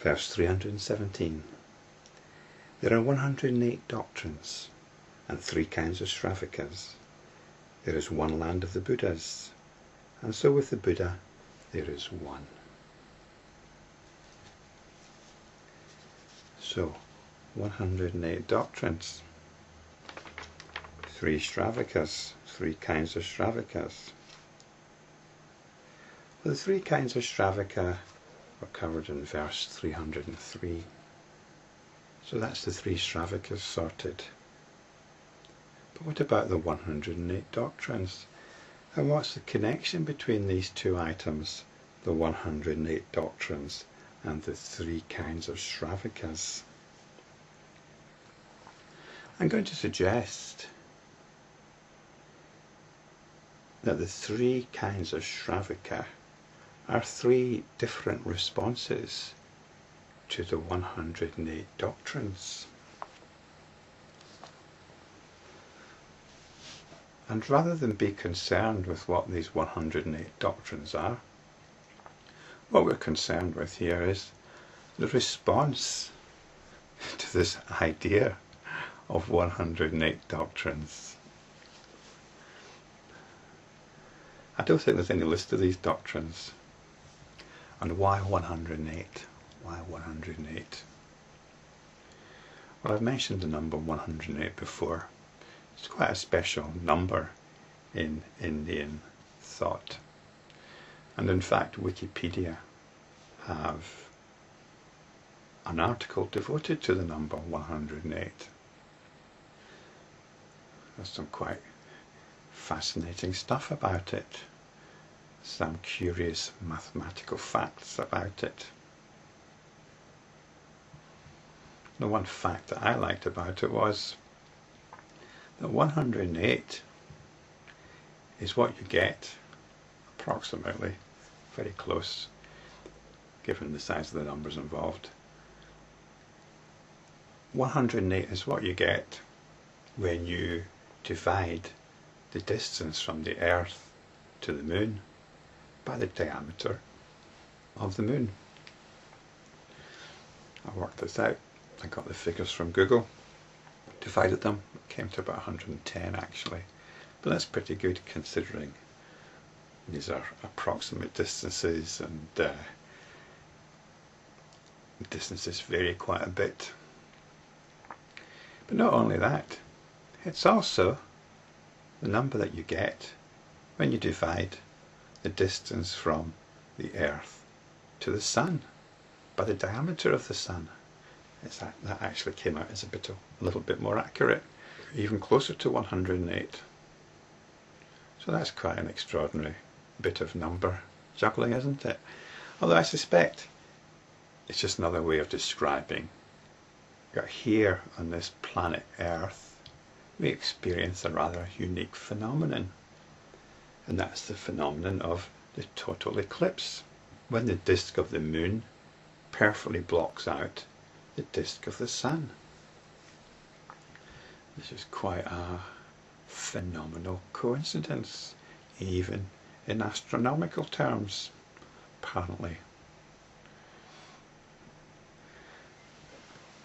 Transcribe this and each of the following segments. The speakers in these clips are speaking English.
Verse 317. There are 108 doctrines and 3 kinds of Sravakas. There is one land of the Buddhas, and so with the Buddha there is one. So, 108 doctrines, 3 Sravakas, 3 kinds of Sravakas. Well, the 3 kinds of Sravaka were covered in verse 303. So that's the 3 Sravakas sorted. But what about the 108 doctrines? And what's the connection between these 2 items, the 108 doctrines and the 3 kinds of Sravakas? I'm going to suggest that the 3 kinds of Sravaka are 3 different responses to the 108 doctrines. And rather than be concerned with what these 108 doctrines are, what we're concerned with here is the response to this idea of 108 doctrines. I don't think there's any list of these doctrines. And why 108? Why 108? Well, I've mentioned the number 108 before. It's quite a special number in Indian thought. And in fact, Wikipedia have an article devoted to the number 108. There's some quite fascinating stuff about it. Some curious mathematical facts about it. The one fact that I liked about it was that 108 is what you get, approximately, very close, given the size of the numbers involved. 108 is what you get when you divide the distance from the Earth to the Moon by the diameter of the Moon. I worked this out. I got the figures from Google, divided them, it came to about 110 actually, but that's pretty good considering these are approximate distances and distances vary quite a bit. But not only that, it's also the number that you get when you divide the distance from the Earth to the Sun by the diameter of the Sun. That actually came out as a little bit more accurate, even closer to 108. So that's quite an extraordinary bit of number juggling, isn't it? Although I suspect it's just another way of describing that here on this planet Earth we experience a rather unique phenomenon, and that's the phenomenon of the total eclipse, when the disk of the Moon perfectly blocks out the disk of the Sun. This is quite a phenomenal coincidence, even in astronomical terms, apparently.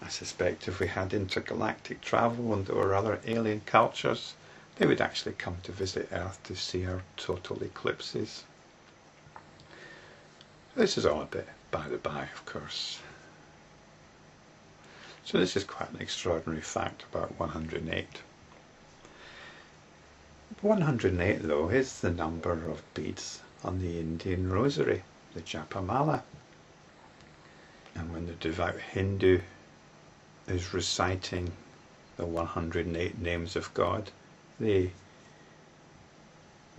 I suspect if we had intergalactic travel and there were other alien cultures, they would actually come to visit Earth to see our total eclipses. This is all a bit by the by, of course. So this is quite an extraordinary fact about 108. 108 though is the number of beads on the Indian rosary, the Japamala. And when the devout Hindu is reciting the 108 names of God, they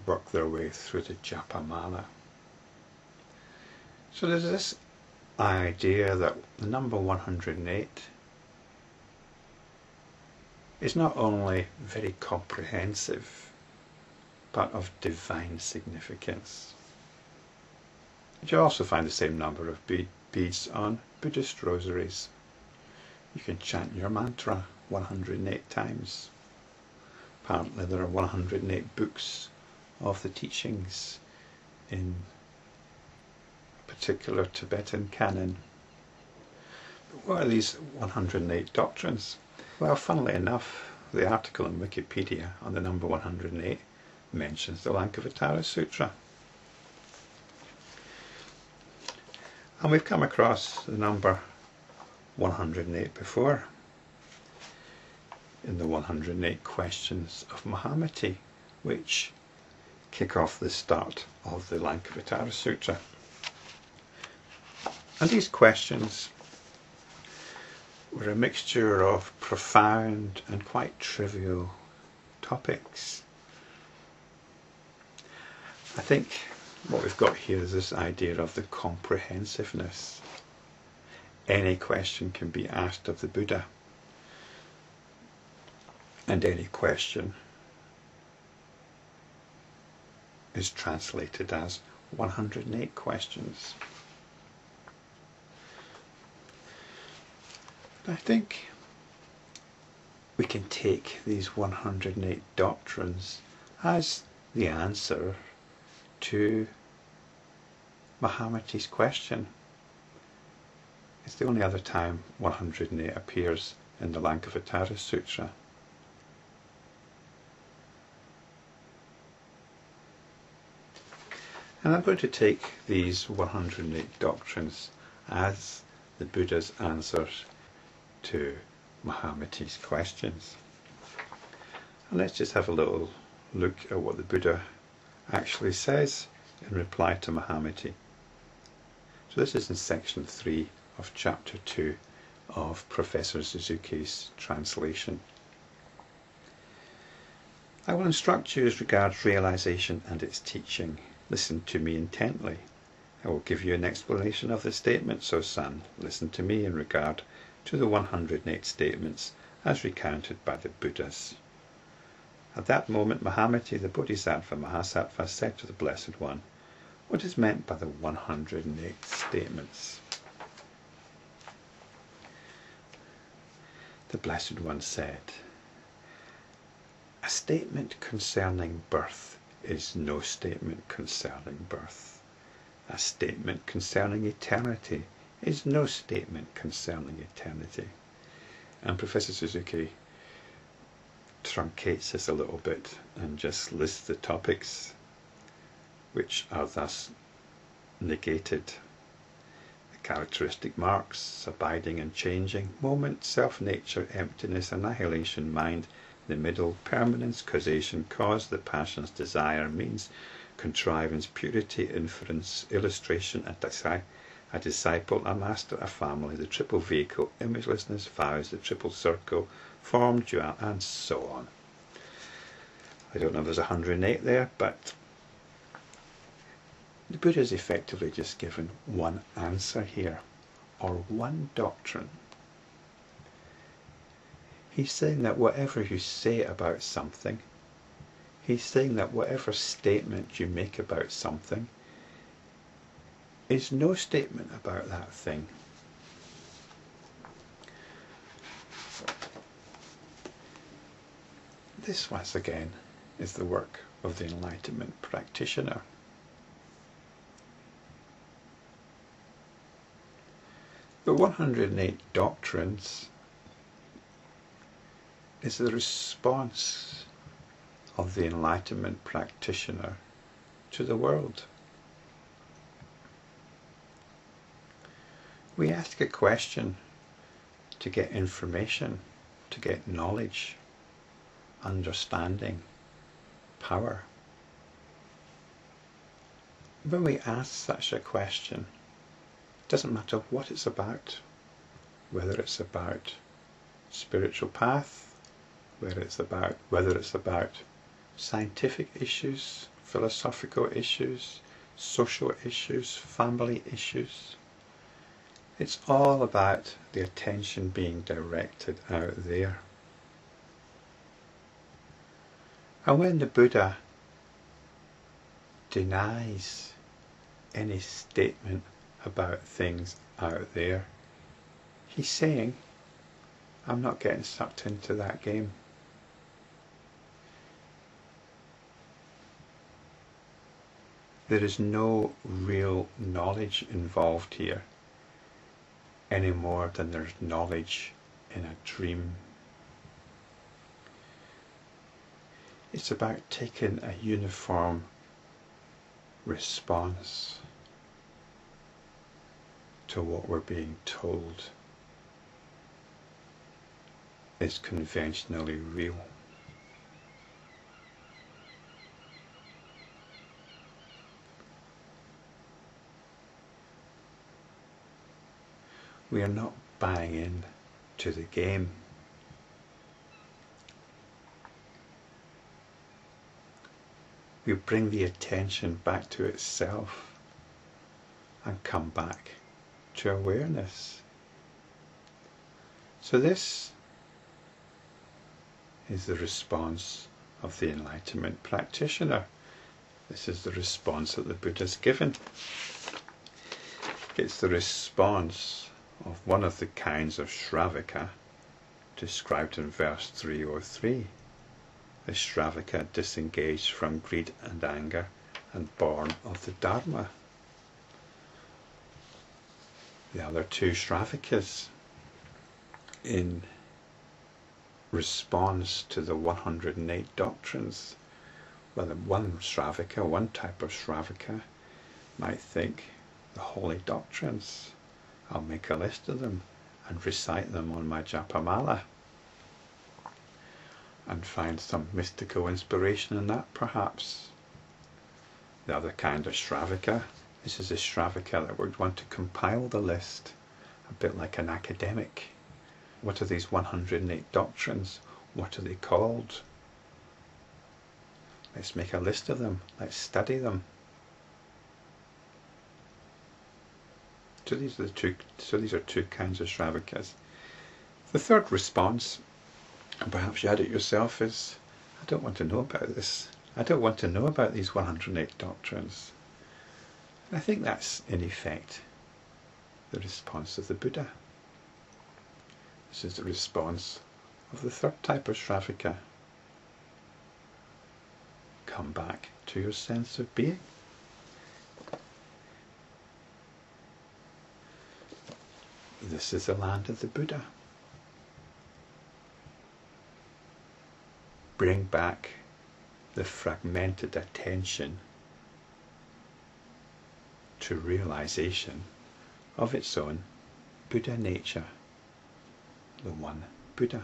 work their way through the Japamala. So there's this idea that the number 108 is not only very comprehensive, but of divine significance. You also find the same number of beads on Buddhist rosaries. You can chant your mantra 108 times. Apparently there are 108 books of the teachings in a particular Tibetan canon. what are these 108 doctrines? Well, funnily enough, the article in Wikipedia on the number 108 mentions the Lankavatara Sutra. And we've come across the number 108 before in the 108 questions of Mahamati, which kick off the start of the Lankavatara Sutra. And these questions were a mixture of profound and quite trivial topics. I think what we've got here is this idea of the comprehensiveness. Any question can be asked of the Buddha, and any question is translated as 108 questions. I think we can take these 108 doctrines as the answer to Mahamati's question. It's the only other time 108 appears in the Lankavatara Sutra. And I'm going to take these 108 doctrines as the Buddha's answers to Mahamati's questions. And let's just have a little look at what the Buddha actually says in reply to Mahamati. So this is in section 3 of chapter 2 of Professor Suzuki's translation. I will instruct you as regards realization and its teaching. Listen to me intently. I will give you an explanation of the statements, O son. Listen to me in regard to the 108 statements as recounted by the Buddhas. At that moment, Mahamati, the Bodhisattva Mahasattva, said to the Blessed One, what is meant by the 108 statements? The Blessed One said, a statement concerning birth is no statement concerning birth. A statement concerning eternity is no statement concerning eternity. And Professor Suzuki truncates this a little bit and just lists the topics which are thus negated. The characteristic marks: abiding and changing, moment, self-nature, emptiness, annihilation, mind, the middle, permanence, causation, cause, the passions, desire, means, contrivance, purity, inference, illustration, a disciple, a master, a family, the triple vehicle, imagelessness, vows, the triple circle, form, dual, and so on. I don't know if there's 108 there, but the Buddha is effectively just given one answer here, or one doctrine. He's saying that whatever you say about something, he's saying that whatever statement you make about something is no statement about that thing. This, once again, is the work of the Enlightenment practitioner. The 108 doctrines is the response of the Enlightenment practitioner to the world. We ask a question to get information, to get knowledge, understanding, power. When we ask such a question, it doesn't matter what it's about, whether it's about spiritual path, whether it's about scientific issues, philosophical issues, social issues, family issues. It's all about the attention being directed out there. And when the Buddha denies any statement about things out there, he's saying, I'm not getting sucked into that game. There is no real knowledge involved here. any more than there's knowledge in a dream. It's about taking a uniform response to what we're being told is conventionally real. We are not buying in to the game. We bring the attention back to itself and come back to awareness. So this is the response of the enlightenment practitioner. This is the response that the Buddha's given. It's the response of one of the kinds of Sravaka described in verse 303. The Sravaka disengaged from greed and anger and born of the Dharma. The other two Sravakas, in response to the 108 doctrines, well, one type of Sravaka might think, the holy doctrines, I'll make a list of them and recite them on my japamala and find some mystical inspiration in that, perhaps. The other kind of Sravaka, this is a Sravaka that would want to compile the list, a bit like an academic. What are these 108 doctrines? What are they called? Let's make a list of them. Let's study them. So these are two kinds of Sravakas. The third response, and perhaps you had it yourself, is, I don't want to know about this. I don't want to know about these 108 doctrines. And I think that's, in effect, the response of the Buddha. This is the response of the third type of Sravaka. Come back to your sense of being. This is the land of the Buddha. Bring back the fragmented attention to realization of its own Buddha nature, the one Buddha.